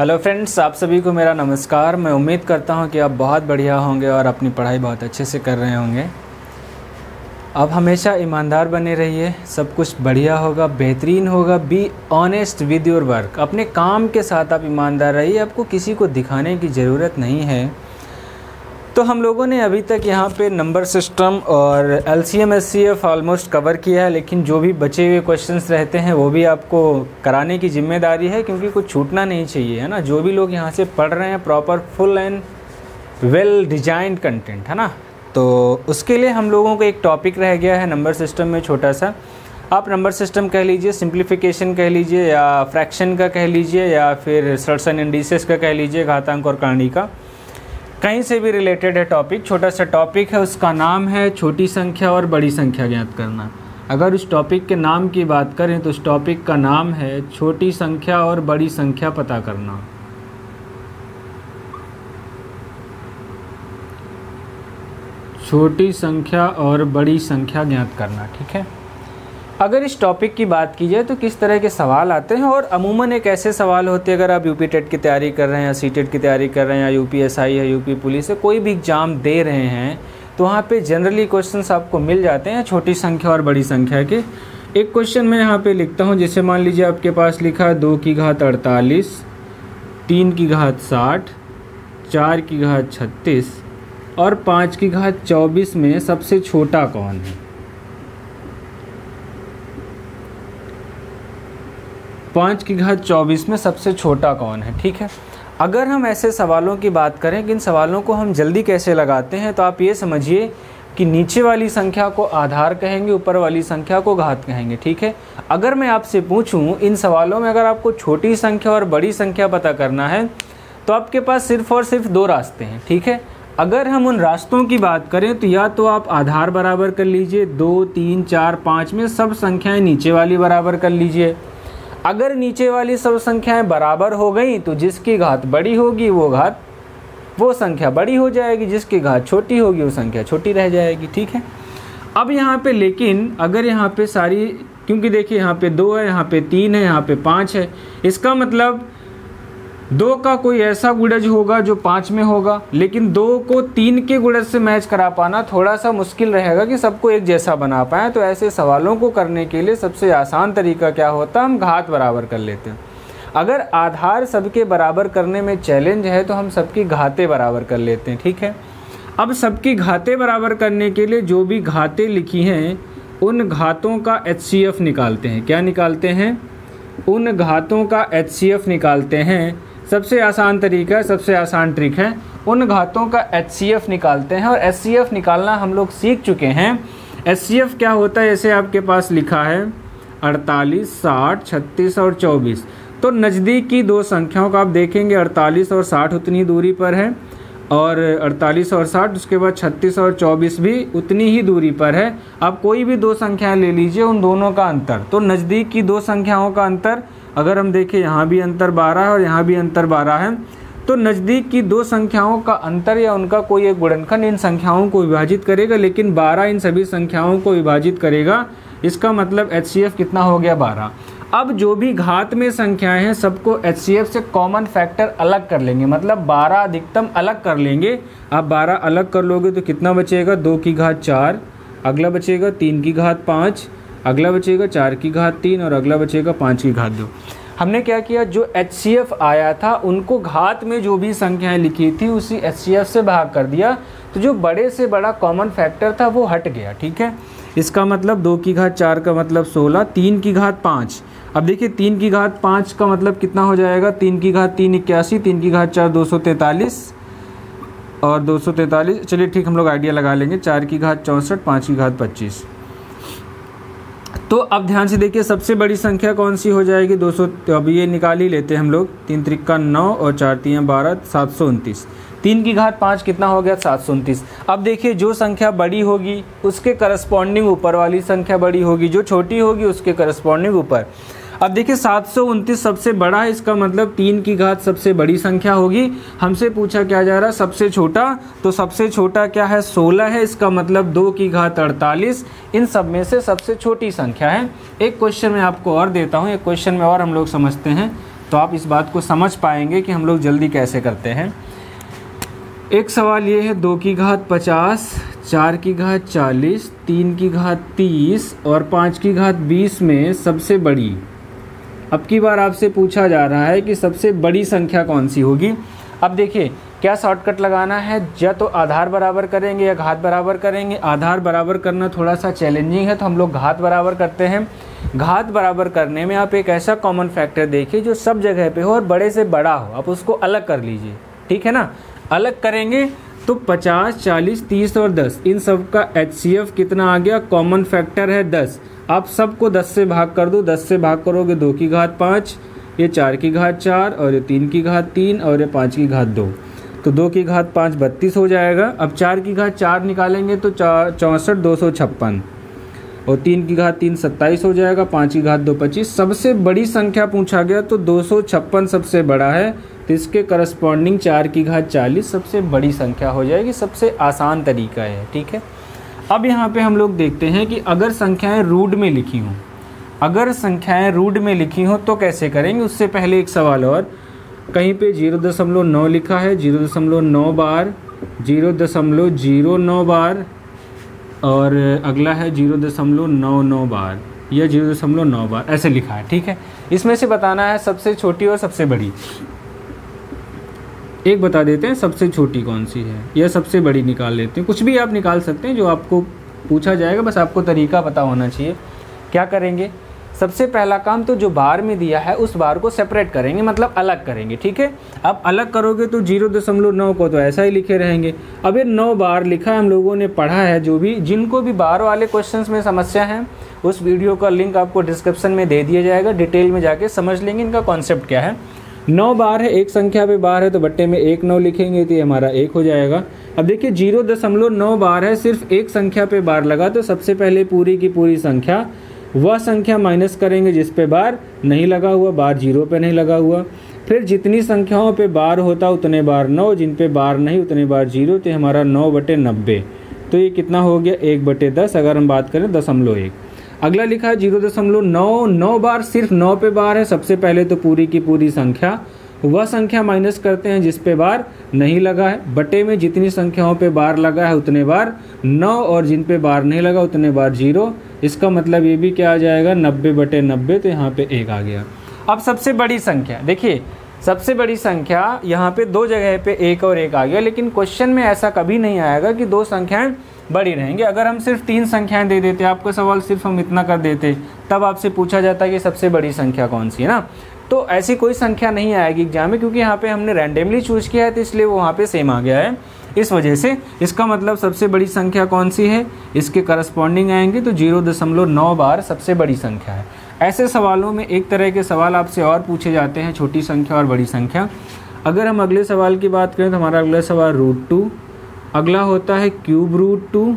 Hello friends, आप सभी को मेरा नमस्कार। मैं उम्मीद करता हूं कि आप बहुत बढ़िया होंगे और अपनी पढ़ाई बहुत अच्छे से कर रहे होंगे। आप हमेशा ईमानदार बने रहिए, सब कुछ बढ़िया होगा, बेहतरीन होगा। Be honest with your work. अपने काम के साथ आप ईमानदार रहिए, आपको किसी को दिखाने की ज़रूरत नहीं है। तो हम लोगों ने अभी तक यहाँ पे नंबर सिस्टम और LCM SCF ऑलमोस्ट कवर किया है, लेकिन जो भी बचे हुए क्वेश्चंस रहते हैं वो भी आपको कराने की जिम्मेदारी है, क्योंकि कुछ छूटना नहीं चाहिए, है ना। जो भी लोग यहाँ से पढ़ रहे हैं proper full and well designed content, है ना। तो उसके लिए हम लोगों को एक टॉपिक रह गया है नंबर सिस्टम में छोटा सा। आप नंबर सिस्टम कह लीजिए, सिंप्लीफिकेशन कह लीजिए, या फ्रैक्शन का कह लीजिए, या फिर सर्ट्स एंड इंडिसेस का कह लीजिए, घातांक और करणी का, कहीं से भी रिलेटेड है टॉपिक। छोटा सा टॉपिक है, उसका नाम है छोटी संख्या और बड़ी संख्या ज्ञात करना। अगर उस टॉपिक के नाम की बात करें तो उस टॉपिक का नाम है छोटी संख्या और बड़ी संख्या पता करना। छोटी संख्या और बड़ी संख्या ज्ञात करना, ठीक है। अगर इस टॉपिक की बात की जाए तो किस तरह के सवाल आते हैं, और अमूमन एक ऐसे सवाल होते हैं, अगर आप यूपी टेट की तैयारी कर रहे हैं या सीटेट की तैयारी कर रहे हैं या UPSI है, यूपी पुलिस है, कोई भी एग्ज़ाम दे रहे हैं तो वहाँ पे जनरली क्वेश्चंस आपको मिल जाते हैं छोटी संख्या और बड़ी संख्या के। एक क्वेश्चन मैं यहाँ पे लिखता हूँ, जैसे मान लीजिए आपके पास लिखा है 2 की घात 48, 3 की घात 60, 4 की घात 36 और 5 की घात 24 में सबसे छोटा कौन है। 5 की घात 24 में सबसे छोटा कौन है, ठीक है। अगर हम ऐसे सवालों की बात करें कि इन सवालों को हम जल्दी कैसे लगाते हैं, तो आप ये समझिए कि नीचे वाली संख्या को आधार कहेंगे, ऊपर वाली संख्या को घात कहेंगे, ठीक है। अगर मैं आपसे पूछूं इन सवालों में अगर आपको छोटी संख्या और बड़ी संख्या पता करना है तो आपके पास सिर्फ और सिर्फ 2 रास्ते हैं, ठीक है। अगर हम उन रास्तों की बात करें तो या तो आप आधार बराबर कर लीजिए, 2, 3, 4, 5 में सब संख्याएँ नीचे वाली बराबर कर लीजिए। अगर नीचे वाली सब संख्याएं बराबर हो गई तो जिसकी घात बड़ी होगी वो संख्या बड़ी हो जाएगी, जिसकी घात छोटी होगी वो संख्या छोटी रह जाएगी, ठीक है। अब यहाँ पे लेकिन अगर यहाँ पे सारी, क्योंकि देखिए यहाँ पे 2 है, यहाँ पे 3 है, यहाँ पे 5 है, इसका मतलब 2 का कोई ऐसा गुणज होगा जो 5 में होगा, लेकिन 2 को 3 के गुणज से मैच करा पाना थोड़ा सा मुश्किल रहेगा कि सबको एक जैसा बना पाएँ। तो ऐसे सवालों को करने के लिए सबसे आसान तरीका क्या होता है, हम घात बराबर कर लेते हैं। अगर आधार सबके बराबर करने में चैलेंज है तो हम सबकी घातें बराबर कर लेते हैं, ठीक है। अब सबकी घातें बराबर करने के लिए जो भी घातें लिखी हैं उन घातों का HCF निकालते हैं। क्या निकालते हैं? उन घातों का HCF निकालते हैं। सबसे आसान तरीका है, सबसे आसान ट्रिक है, उन घातों का HCF निकालते हैं। और HCF निकालना हम लोग सीख चुके हैं। HCF क्या होता है, जैसे आपके पास लिखा है 48, 60, 36 और 24। तो नज़दीक की 2 संख्याओं का आप देखेंगे 48 और 60 उतनी दूरी पर है, और 48 और 60, उसके बाद 36 और 24 भी उतनी ही दूरी पर है। आप कोई भी 2 संख्याएं ले लीजिए, उन दोनों का अंतर, तो नज़दीक की 2 संख्याओं का अंतर, अगर हम देखें यहाँ भी अंतर 12 है और यहाँ भी अंतर 12 है, तो नज़दीक की 2 संख्याओं का अंतर या उनका कोई एक गुणनखंड इन संख्याओं को विभाजित करेगा, लेकिन 12 इन सभी संख्याओं को विभाजित करेगा। इसका मतलब HCF कितना हो गया, 12। अब जो भी घात में संख्याएं हैं सबको HCF से कॉमन फैक्टर अलग कर लेंगे, मतलब 12 अधिकतम अलग कर लेंगे। आप 12 अलग कर लोगे तो कितना बचेगा, 2 की घात 4, अगला बचेगा 3 की घात 5, अगला बचेगा 4 की घात 3 और अगला बचेगा 5 की घात 2। हमने क्या किया, जो HCF आया था उनको घात में जो भी संख्याएं लिखी थी उसी HCF से भाग कर दिया, तो जो बड़े से बड़ा कॉमन फैक्टर था वो हट गया, ठीक है। इसका मतलब 2 की घात 4 का मतलब 16, 3 की घात 5। अब देखिए 3 की घात 5 का मतलब कितना हो जाएगा, 3 की घात 3 81, 3 की घात 4 243 और 243, चलिए ठीक, हम लोग आइडिया लगा लेंगे, 4 की घात 64, 5 की घात 25। तो अब ध्यान से देखिए सबसे बड़ी संख्या कौन सी हो जाएगी, 200। तो अब ये निकाल ही लेते हैं हम लोग, 3 त्रिका 9 और 4 तियां 12, 729। 3 की घात 5 कितना हो गया, 729। अब देखिए जो संख्या बड़ी होगी उसके करस्पॉन्डिंग ऊपर वाली संख्या बड़ी होगी, जो छोटी होगी उसके करस्पॉन्डिंग ऊपर। अब देखिए 729 सबसे बड़ा है, इसका मतलब 3 की घात सबसे बड़ी संख्या होगी। हमसे पूछा क्या जा रहा है, सबसे छोटा, तो सबसे छोटा क्या है, 16 है, इसका मतलब 2 की घात 48 इन सब में से सबसे छोटी संख्या है। एक क्वेश्चन मैं आपको और देता हूँ, एक क्वेश्चन में और हम लोग समझते हैं। तो आप इस बात को समझ पाएंगे कि हम लोग जल्दी कैसे करते हैं। एक सवाल ये है 2 की घात 50, 4 की घात 40, 3 की घात 30 और 5 की घात 20 में सबसे बड़ी। अब की बार आपसे पूछा जा रहा है कि सबसे बड़ी संख्या कौन सी होगी। अब देखिए क्या शॉर्टकट लगाना है, या तो आधार बराबर करेंगे या घात बराबर करेंगे। आधार बराबर करना थोड़ा सा चैलेंजिंग है तो हम लोग घात बराबर करते हैं। घात बराबर करने में आप एक ऐसा कॉमन फैक्टर देखिए जो सब जगह पे हो और बड़े से बड़ा हो, आप उसको अलग कर लीजिए, ठीक है ना। अलग करेंगे तो 50, 40, 30 और 10 इन सब का HCF कितना आ गया, कॉमन फैक्टर है 10। आप सबको 10 से भाग कर दो, 10 से भाग करोगे 2 की घात 5, ये 4 की घात 4 और ये 3 की घात 3 और ये 5 की घात 2, तो 2 की घात 5 32 हो जाएगा। अब 4 की घात 4 निकालेंगे तो 64 256 और 3 की घात 3 27 हो जाएगा, 5 की घात 2 25। सबसे बड़ी संख्या पूछा गया तो 256 सबसे बड़ा है, तो इसके करस्पॉन्डिंग 4 की घात 40 सबसे बड़ी संख्या हो जाएगी। सबसे आसान तरीका है, ठीक है। अब यहाँ पे हम लोग देखते हैं कि अगर संख्याएं रूट में लिखी हों, अगर संख्याएं रूट में लिखी हों तो कैसे करेंगे। उससे पहले एक सवाल और, कहीं पे 0.9 लिखा है, 0.9 बार, 0.09 बार और अगला है 0.99 बार या 0.9 बार, ऐसे लिखा है, ठीक है। इसमें से बताना है सबसे छोटी और सबसे बड़ी। एक बता देते हैं सबसे छोटी कौन सी है या सबसे बड़ी निकाल लेते हैं, कुछ भी आप निकाल सकते हैं जो आपको पूछा जाएगा, बस आपको तरीका पता होना चाहिए। क्या करेंगे, सबसे पहला काम तो जो बार में दिया है उस बार को सेपरेट करेंगे, मतलब अलग करेंगे, ठीक है। अब अलग करोगे तो 0.9 को तो ऐसा ही लिखे रहेंगे। अब ये 9 बार लिखा है, हम लोगों ने पढ़ा है। जो भी जिनको भी बार वाले क्वेश्चंस में समस्या है उस वीडियो का लिंक आपको डिस्क्रिप्शन में दे दिया जाएगा, डिटेल में जाके समझ लेंगे इनका कॉन्सेप्ट क्या है। 9 बार है, एक संख्या पे बार है तो बट्टे में 1 9 लिखेंगे तो ये हमारा 1 हो जाएगा। अब देखिए 0.9 बार है, सिर्फ एक संख्या पे बार लगा, तो सबसे पहले पूरी की पूरी संख्या वह संख्या माइनस करेंगे जिस पे बार नहीं लगा हुआ, बार 0 पे नहीं लगा हुआ। फिर जितनी संख्याओं पे बार होता उतने बार 9, जिन पे बार नहीं उतने बार 0, तो हमारा 9/90। तो ये कितना हो गया 1/10, अगर हम बात करें 0.1। अगला लिखा है 0.9 बार, सिर्फ 9 पे बार है। सबसे पहले तो पूरी की पूरी संख्या वह संख्या माइनस करते हैं जिस पे बार नहीं लगा है, बटे में जितनी संख्याओं पे बार लगा है उतने बार 9 और जिन पे बार नहीं लगा उतने बार 0। इसका मतलब ये भी क्या आ जाएगा 90/90, तो यहाँ पे 1 आ गया। अब सबसे बड़ी संख्या देखिए, सबसे बड़ी संख्या यहाँ पे 2 जगह पे 1 और 1 आ गया, लेकिन क्वेश्चन में ऐसा कभी नहीं आएगा कि 2 संख्याएं बड़ी रहेंगी। अगर हम सिर्फ 3 संख्याएं दे देते, आपका सवाल सिर्फ हम इतना कर देते, तब आपसे पूछा जाता कि सबसे बड़ी संख्या कौन सी है ना। तो ऐसी कोई संख्या नहीं आएगी एग्जाम में, क्योंकि यहाँ पे हमने रैंडमली चूज किया है तो इसलिए वो वहाँ पे सेम आ गया है। इस वजह से इसका मतलब सबसे बड़ी संख्या कौन सी है, इसके करस्पॉन्डिंग आएंगे तो 0.9 बार सबसे बड़ी संख्या है। ऐसे सवालों में एक तरह के सवाल आपसे और पूछे जाते हैं, छोटी संख्या और बड़ी संख्या। अगर हम अगले सवाल की बात करें तो हमारा अगला सवाल √2, अगला होता है क्यूब √2,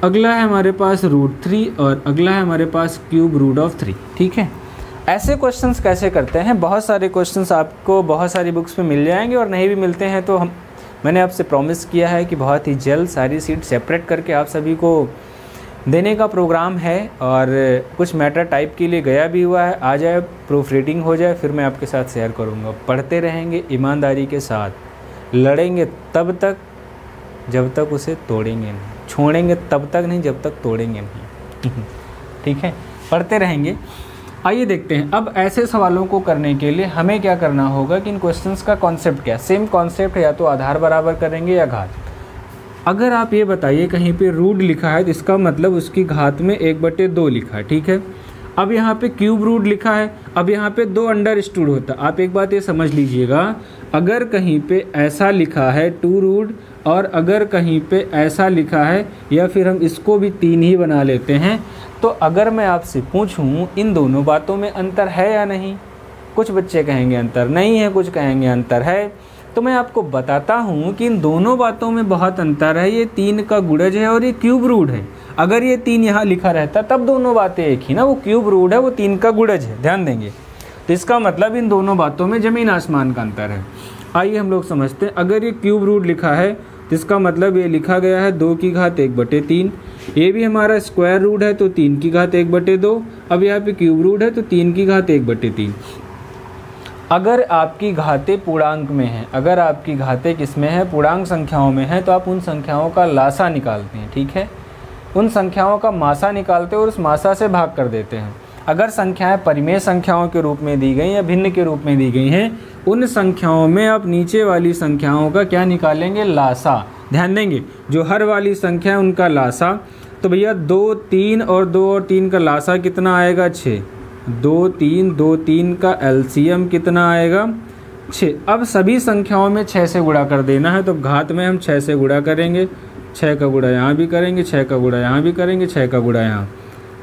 अगला है हमारे पास √3 और अगला है हमारे पास क्यूब √3, ठीक है। ऐसे क्वेश्चंस कैसे करते हैं, बहुत सारे क्वेश्चंस आपको बहुत सारी बुक्स में मिल जाएंगे, और नहीं भी मिलते हैं तो मैंने आपसे प्रॉमिस किया है कि बहुत ही जल्द सारी सीट सेपरेट करके आप सभी को देने का प्रोग्राम है। और कुछ मैटर टाइप के लिए गया भी हुआ है, आ जाए प्रूफ रीडिंग हो जाए, फिर मैं आपके साथ शेयर करूँगा। पढ़ते रहेंगे ईमानदारी के साथ, लड़ेंगे तब तक जब तक उसे तोड़ेंगे नहीं, छोड़ेंगे तब तक नहीं जब तक तोड़ेंगे नहीं ठीक है, पढ़ते रहेंगे। आइए देखते हैं अब ऐसे सवालों को करने के लिए हमें क्या करना होगा कि इन क्वेश्चंस का कॉन्सेप्ट क्या, सेम कॉन्सेप्ट है, या तो आधार बराबर करेंगे या घात। अगर आप ये बताइए कहीं पे रूट लिखा है तो इसका मतलब उसकी घात में 1/2 लिखा है, ठीक है। अब यहाँ पे क्यूब रूट लिखा है, अब यहाँ पे 2 अंडरस्टूड होता। आप एक बात ये समझ लीजिएगा, अगर कहीं पे ऐसा लिखा है 2 रूट और अगर कहीं पे ऐसा लिखा है, या फिर हम इसको भी 3 ही बना लेते हैं, तो अगर मैं आपसे पूछूं इन दोनों बातों में अंतर है या नहीं, कुछ बच्चे कहेंगे अंतर नहीं है, कुछ कहेंगे अंतर है, तो मैं आपको बताता हूं कि इन दोनों बातों में बहुत अंतर है। ये 3 का गुणज है और ये क्यूब रूट है। अगर ये 3 यहाँ लिखा रहता तब दोनों बातें एक ही ना, वो क्यूब रूट है, वो 3 का गुणज है, ध्यान देंगे। तो इसका मतलब इन दोनों बातों में ज़मीन आसमान का अंतर है। आइए हम लोग समझते हैं। अगर ये क्यूब रूट लिखा है तो इसका मतलब ये लिखा गया है 2 की घात 1/3। ये भी हमारा स्क्वायर रूट है तो 3 की घात 1/2। अब यहाँ पे क्यूब रूट है तो 3 की घात 1/3। अगर आपकी घातें पूर्णांक में हैं, अगर आपकी घातें किस में है, पूर्णांक संख्याओं में है, तो आप उन संख्याओं का लासा निकालते हैं, ठीक है। उन संख्याओं का मासा निकालते हैं और उस मासा से भाग कर देते हैं। अगर संख्याएं परिमेय संख्याओं के रूप में दी गई या भिन्न के रूप में दी गई हैं, उन संख्याओं में आप नीचे वाली संख्याओं का क्या निकालेंगे, लासा। ध्यान देंगे, जो हर वाली संख्या है उनका लासा। तो भैया 2, 3 और 2 और 3 का लासा कितना आएगा, 6। 2, 3, 2, 3 का एलसीएम कितना आएगा, 6। अब सभी संख्याओं में 6 से गुणा कर देना है, तो घात में हम 6 से गुणा करेंगे, 6 का गुणा यहाँ भी करेंगे, 6 का गुणा यहाँ भी करेंगे, 6 का गुणा यहाँ।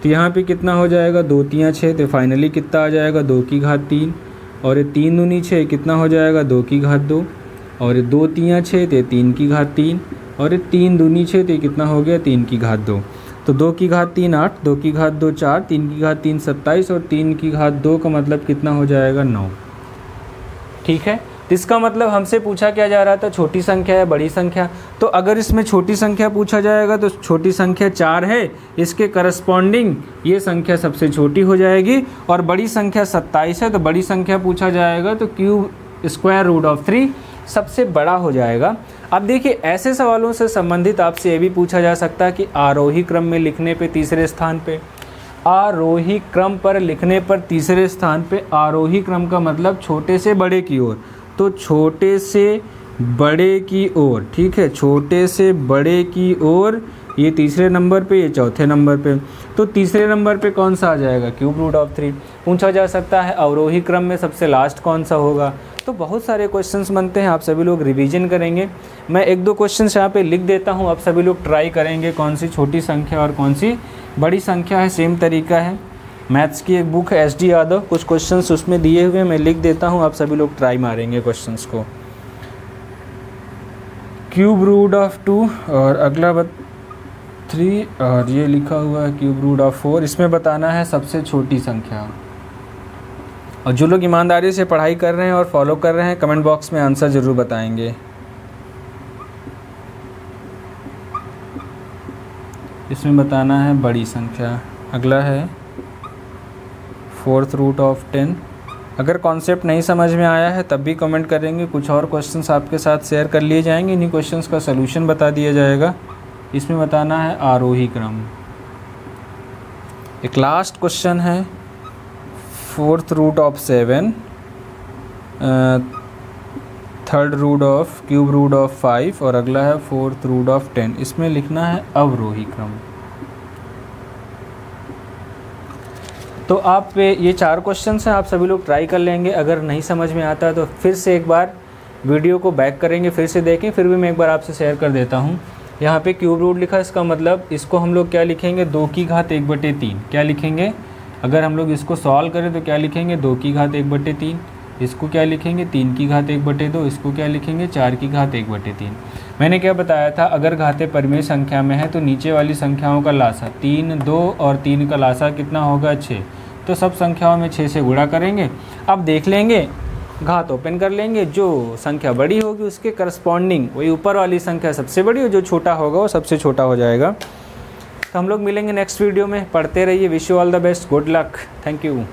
तो यहाँ पे कितना हो जाएगा, 2 3 6। तो फाइनली कितना आ जाएगा, 2 की घात 3। और ये 3 दूनी 6 कितना हो जाएगा, 2 की घात 2। और ये 2 3 6 तो 3 की घात 3। और ये 3 दूनी 6 तो कितना हो गया, 3 की घात 2। तो 2 की घात 3 8, 2 की घात 2 4, 3 की घात 3 27 और 3 की घात 2 का मतलब कितना हो जाएगा, 9। ठीक है, इसका मतलब हमसे पूछा क्या जा रहा था, छोटी संख्या है बड़ी संख्या। तो अगर इसमें छोटी संख्या पूछा जाएगा तो छोटी संख्या 4 है, इसके करस्पॉन्डिंग ये संख्या सबसे छोटी हो जाएगी। और बड़ी संख्या 27 है, तो बड़ी संख्या पूछा जाएगा तो क्यूब स्क्वायर रूट ऑफ 3 सबसे बड़ा हो जाएगा। अब देखिए, ऐसे सवालों से संबंधित आपसे ये भी पूछा जा सकता है कि आरोही क्रम में लिखने पे तीसरे स्थान पे, आरोही क्रम पर लिखने पर तीसरे स्थान पे, आरोही क्रम का मतलब छोटे से बड़े की ओर, तो छोटे से बड़े की ओर, ठीक है, छोटे से बड़े की ओर, ये तीसरे नंबर पे, ये चौथे नंबर पे। तो तीसरे नंबर पे कौन सा आ जाएगा, क्यूब रूट ऑफ 3। पूछा जा सकता है अवरोही क्रम में सबसे लास्ट कौन सा होगा। तो बहुत सारे क्वेश्चंस बनते हैं, आप सभी लोग रिवीजन करेंगे। मैं 1-2 क्वेश्चंस यहाँ पे लिख देता हूँ, आप सभी लोग ट्राई करेंगे कौन सी छोटी संख्या और कौन सी बड़ी संख्या है। सेम तरीका है, मैथ्स की एक बुक है SD यादव, कुछ क्वेश्चंस उसमें दिए हुए मैं लिख देता हूँ, आप सभी लोग ट्राई मारेंगे क्वेश्चंस को। क्यूब रूट ऑफ 2 और अगला 3 और ये लिखा हुआ है क्यूब रूट ऑफ 4। इसमें बताना है सबसे छोटी संख्या। और जो लोग ईमानदारी से पढ़ाई कर रहे हैं और फॉलो कर रहे हैं, कमेंट बॉक्स में आंसर ज़रूर बताएंगे। इसमें बताना है बड़ी संख्या। अगला है 4th रूट ऑफ 10। अगर कॉन्सेप्ट नहीं समझ में आया है तब भी कमेंट करेंगे, कुछ और क्वेश्चंस आपके साथ शेयर कर लिए जाएंगे, इन्हीं क्वेश्चंस का सलूशन बता दिया जाएगा। इसमें बताना है आरोही क्रम। एक लास्ट क्वेश्चन है 4th root of 7, 3rd root of cube root of 5 और अगला है 4th रूट ऑफ 10। इसमें लिखना है अवरोही क्रम। तो आप ये 4 क्वेश्चंस हैं, आप सभी लोग ट्राई कर लेंगे। अगर नहीं समझ में आता तो फिर से एक बार वीडियो को बैक करेंगे, फिर से देखें, फिर भी मैं एक बार आपसे शेयर कर देता हूँ। यहाँ पे क्यूब रूट लिखा, इसका मतलब इसको हम लोग क्या लिखेंगे, 2 की घात 1/3। क्या लिखेंगे, अगर हम लोग इसको सॉल्व करें तो क्या लिखेंगे, 2 की घात 1/3। इसको क्या लिखेंगे, 3 की घात 1/2। इसको क्या लिखेंगे, 4 की घात 1/3। मैंने क्या बताया था, अगर घातें परिमेय संख्या में है तो नीचे वाली संख्याओं का लासा 3, 2 और 3 का लासा कितना होगा, 6। तो सब संख्याओं में 6 से गुणा करेंगे। अब देख लेंगे, घात ओपन कर लेंगे, जो संख्या बड़ी होगी उसके करस्पॉन्डिंग वही ऊपर वाली संख्या सबसे बड़ी हो, जो छोटा होगा वो सबसे छोटा हो जाएगा। तो हम लोग मिलेंगे नेक्स्ट वीडियो में। पढ़ते रहिए। Wish you all the best, good luck, thank you.